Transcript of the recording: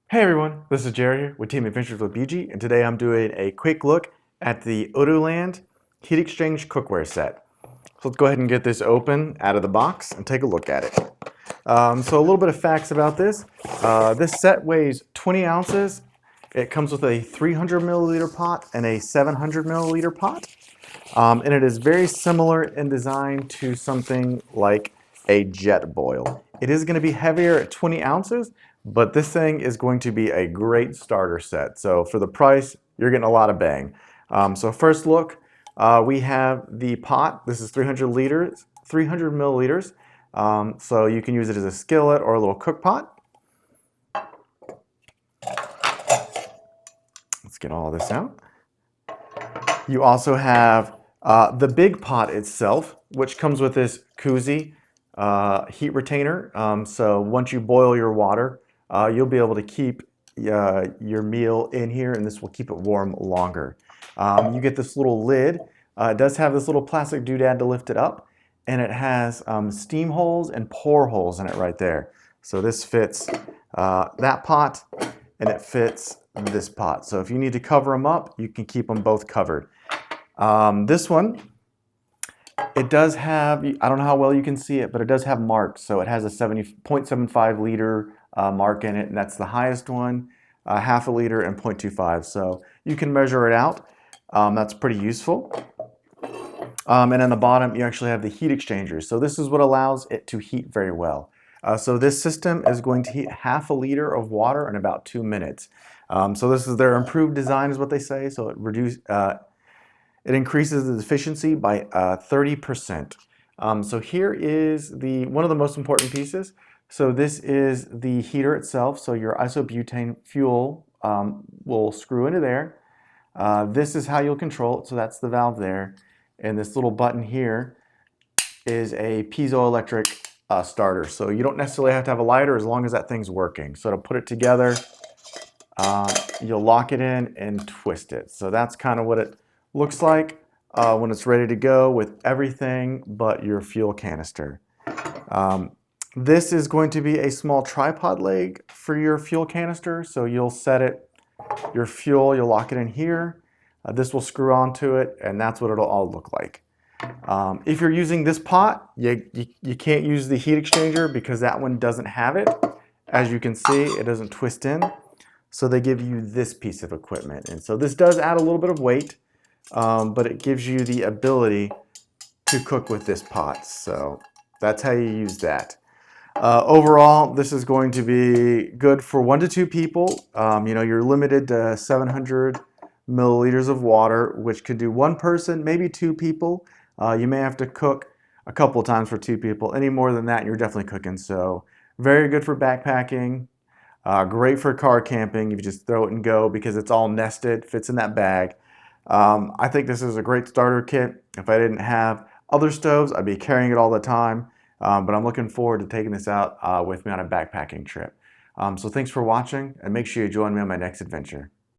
Hey everyone, this is Jared here with Team Adventures with BG, and today I'm doing a quick look at the Odoland heat exchange cookware set. So let's go ahead and get this open out of the box and take a look at it. So a little bit of facts about this. This set weighs 20 ounces. It comes with a 300 milliliter pot and a 700 milliliter pot. And it is very similar in design to something like a jet boil. It is going to be heavier at 20 ounces, but this thing is going to be a great starter set. So for the price, you're getting a lot of bang. So first look, we have the pot. This is 300 milliliters. So you can use it as a skillet or a little cook pot. Let's get all of this out. You also have the big pot itself, which comes with this koozie heat retainer. So once you boil your water, you'll be able to keep your meal in here, and this will keep it warm longer. You get this little lid. It does have this little plastic doodad to lift it up, and it has steam holes and pour holes in it right there. So this fits that pot, and it fits this pot. So if you need to cover them up, you can keep them both covered. This one, it does have, I don't know how well you can see it, but it does have marks. So it has a 0.75 liter mark in it, and that's the highest one, half a liter and 0.25. So you can measure it out. That's pretty useful. And on the bottom, you actually have the heat exchanger. So this is what allows it to heat very well. So this system is going to heat half a liter of water in about 2 minutes. So this is their improved design is what they say. So it increases the efficiency by 30%. So here is one of the most important pieces. So this is the heater itself. So your isobutane fuel will screw into there. This is how you'll control it. So that's the valve there. And this little button here is a piezoelectric starter. So you don't necessarily have to have a lighter as long as that thing's working. So to put it together, you'll lock it in and twist it. So that's kind of what it looks like when it's ready to go with everything but your fuel canister. This is going to be a small tripod leg for your fuel canister. So you'll set it, your fuel, you'll lock it in here. This will screw onto it, and that's what it'll all look like. If you're using this pot, you can't use the heat exchanger because that one doesn't have it. As you can see, it doesn't twist in. So they give you this piece of equipment. And so this does add a little bit of weight, but it gives you the ability to cook with this pot. So that's how you use that. Overall, this is going to be good for 1 to 2 people. You're limited to 700 milliliters of water, which could do 1 person, maybe 2 people. You may have to cook a couple of times for 2 people. Any more than that, you're definitely cooking. So very good for backpacking. Great for car camping. You just throw it and go because it's all nested, fits in that bag. I think this is a great starter kit. If I didn't have other stoves, I'd be carrying it all the time. But I'm looking forward to taking this out with me on a backpacking trip. So thanks for watching, and make sure you join me on my next adventure.